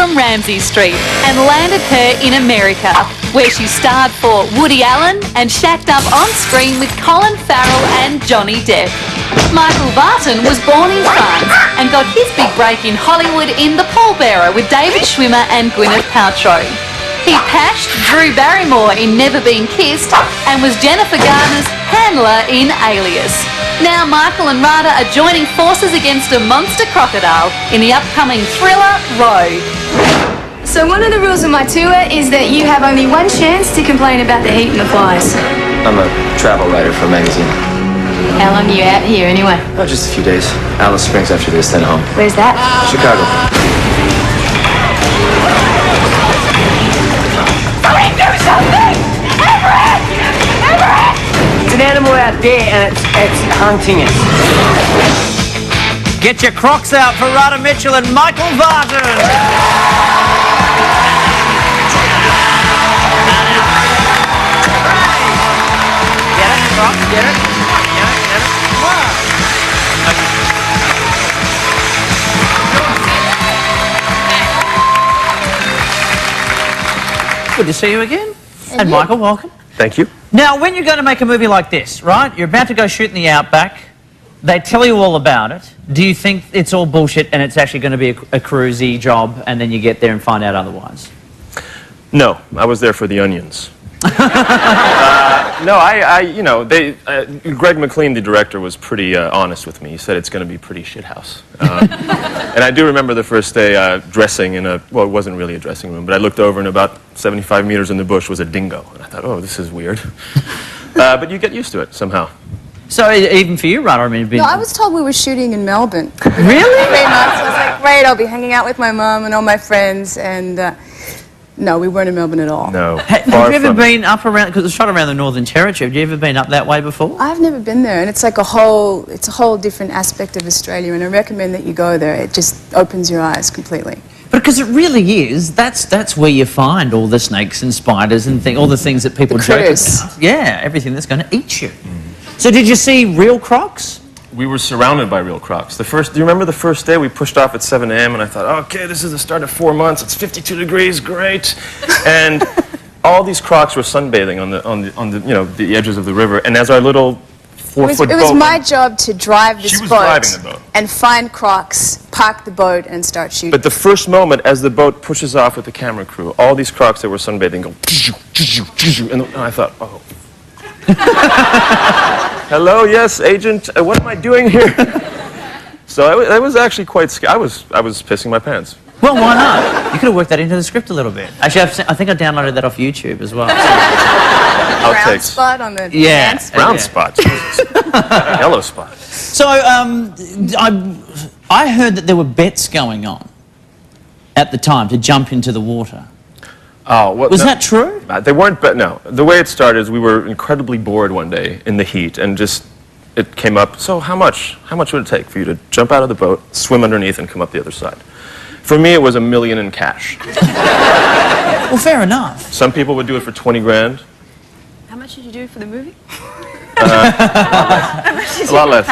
from Ramsay Street and landed her in America, where she starred for Woody Allen and shacked up on screen with Colin Farrell and Johnny Depp. Michael Vartan was born in France and got his big break in Hollywood in The Pallbearer with David Schwimmer and Gwyneth Paltrow. He pashed Drew Barrymore in Never Been Kissed and was Jennifer Garner's handler in Alias. Now Michael and Radha are joining forces against a monster crocodile in the upcoming thriller Rove. So one of the rules of my tour is that you have only one chance to complain about the heat and the flies. I'm a travel writer for a magazine. How long are you out here anyway? Oh, just a few days. Alice Springs after this, then home. Where's that? Chicago. Somebody do something! Everett! Everett! It's an animal out there and it's hunting us. Get your Crocs out for Radha Mitchell and Michael Vartan. Get it, Crocs, get it. Good to see you again. And Michael, welcome. Thank you. Now, when you're going to make a movie like this, right, you're about to go shoot in the outback, they tell you all about it. Do you think it's all bullshit and it's actually going to be a cruisy job and then you get there and find out otherwise? No, I was there for the onions. No, Greg McLean, the director, was pretty honest with me. He said it's going to be pretty shithouse. And I do remember the first day dressing in a, well, it wasn't really a dressing room, but I looked over and about 75 meters in the bush was a dingo. And I thought, oh, this is weird. But you get used to it somehow. So even for you, Radha, I mean... No, I was told we were shooting in Melbourne. Really? 3 months. I was like, great, I'll be hanging out with my mum and all my friends, and no, we weren't in Melbourne at all. No. Have you ever been up around, because it's shot around the Northern Territory, have you ever been up that way before? I've never been there, and it's like it's a whole different aspect of Australia, and I recommend that you go there. It just opens your eyes completely. Because it really is, that's where you find all the snakes and spiders and all the things that people joke about. Yeah, everything that's going to eat you. So did you see real crocs? We were surrounded by real crocs. Do you remember the first day we pushed off at 7 a.m. and I thought, okay, this is the start of 4 months. It's 52 degrees, great. And all these crocs were sunbathing on the edges of the river. And as our little 4-foot boat... It was my job to drive this She was boat, driving the boat and find crocs, park the boat, and start shooting. But the first moment, as the boat pushes off with the camera crew, all these crocs that were sunbathing go... And I thought, oh... Hello, yes, agent. What am I doing here? So I was actually quite scared. I was pissing my pants. Well, why not? You could have worked that into the script a little bit. Actually, I think I downloaded that off YouTube as well. Brown spot on the dance? Brown spot. Yellow spot. So I heard that there were bets going on at the time to jump into the water. Oh, well, was that true? They weren't, but no. The way it started is we were incredibly bored one day in the heat, and just it came up. So how much would it take for you to jump out of the boat, swim underneath, and come up the other side? For me, it was $1 million in cash. Well, fair enough. Some people would do it for 20 grand. How much did you do for the movie? A lot less.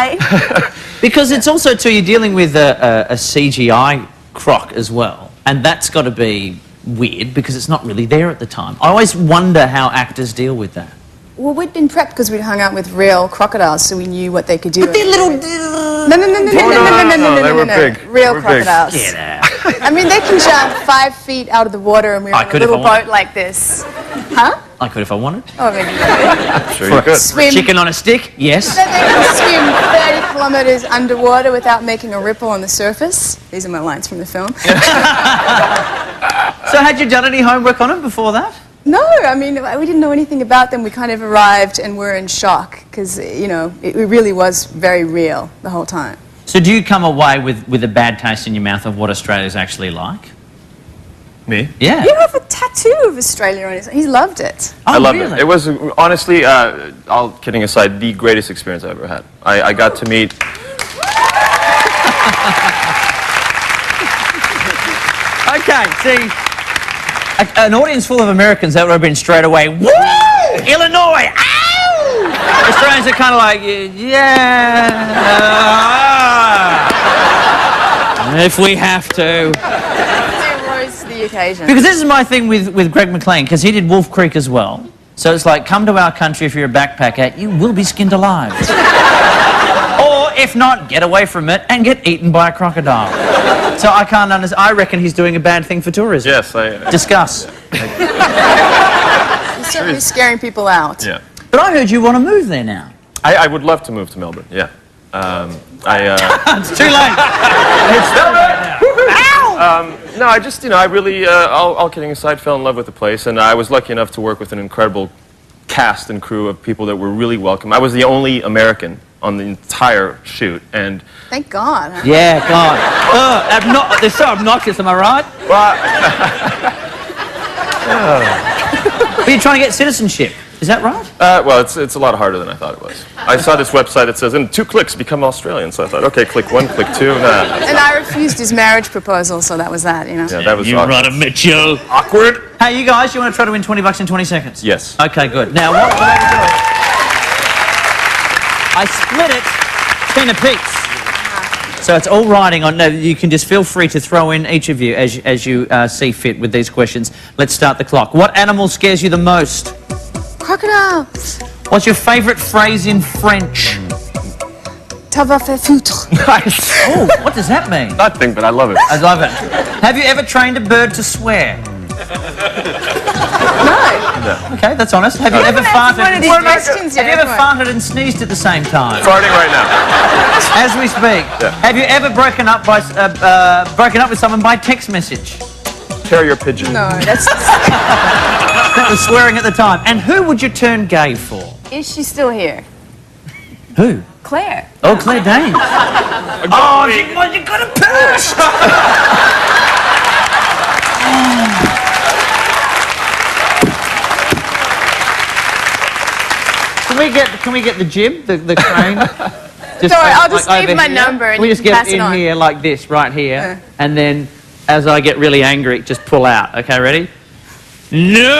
Because it's also too, you're dealing with a CGI croc as well, and that's got to be weird because it's not really there at the time. I always wonder how actors deal with that. Well, we'd been prepped because we'd hung out with real crocodiles, so we knew what they could do. But they're little... No, they were big. Real crocodiles. Get out. I mean, they can jump 5 feet out of the water, and we were on a little boat like this. Huh? I could if I wanted. Oh, maybe you could. Sure you could. Swim. Chicken on a stick? Yes. They can swim 30 kilometers underwater without making a ripple on the surface. These are my lines from the film. So had you done any homework on them before that? No, I mean, we didn't know anything about them. We kind of arrived and were in shock because, you know, it really was very real the whole time. So do you come away with a bad taste in your mouth of what Australia's actually like? Me? Yeah. You have a tattoo of Australia on his... He loved it. Oh, I loved really? it. It was, honestly, all kidding aside, the greatest experience I've ever had. I got to meet... Okay, see, an audience full of Americans, that would have been straight away, woo! Illinois, ow! Australians are kind of like, yeah, if we have to. to the occasion. Because this is my thing with Greg McLean, because he did Wolf Creek as well. So it's like, come to our country if you're a backpacker, you will be skinned alive. Or, if not, get away from it and get eaten by a crocodile. So I can't understand. I reckon he's doing a bad thing for tourism. Yes, I... Discuss. He's certainly scaring people out. Yeah. But I heard you want to move there now. I would love to move to Melbourne, yeah. It's too late. It's no, I just, I really, all kidding aside, fell in love with the place, and I was lucky enough to work with an incredible cast and crew of people that were really welcome. I was the only American on the entire shoot, and... Thank God. Huh? Yeah, God. They're so obnoxious, am I right? Well, But you're trying to get citizenship. Is that right? well, it's a lot harder than I thought it was. I saw this website that says, in 2 clicks, become Australian. So I thought, okay, click 1, click 2, nah. And I refused his marriage proposal, so that was that, Yeah, that was You awkward. Radha Mitchell. Awkward? Hey, you guys, you want to try to win $20 in 20 seconds? Yes. Okay, good. Now, what way to do it? I split it 10 apiece. So it's all riding on... No, you can just feel free to throw in, each of you, as you see fit with these questions. Let's start the clock. What animal scares you the most? Crocodiles. What's your favourite phrase in French? Ça va faire foutre. Nice. Oh, what does that mean? Nothing, but I love it. I love it. Have you ever trained a bird to swear? No. Okay, that's honest. Have you ever farted? one of these questions Have you yet, ever what? farted and sneezed at the same time? Farting right now. As we speak. Yeah. Have you ever broken up with someone by text message? Carrier pigeon. No, that's... That was swearing at the time. And who would you turn gay for? Is she still here? Who? Claire. Oh, Claire Danes. Oh, you got a purse! Can we get the jib, the crane? Just Sorry, I'll just over leave my here? number and Can we you just can get pass it in on. here like this, right here, and then as I get really angry, just pull out. Okay, ready? No!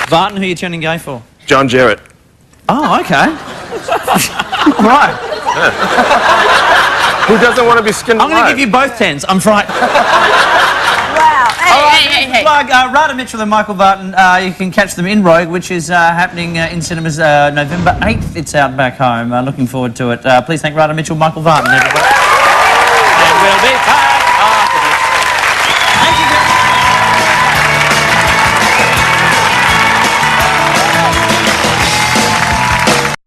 Vartan, who are you turning gay for? John Jarrett. Oh, okay. Right. Who doesn't want to be skinned I'm going to alive? give you both tens. I'm frightened. Wow. Hey. Plug Radha Mitchell and Michael Vartan. You can catch them in Rogue, which is happening in cinemas November 8th. It's out back home. Looking forward to it. Please thank Radha Mitchell, Michael Vartan, everybody. And we'll be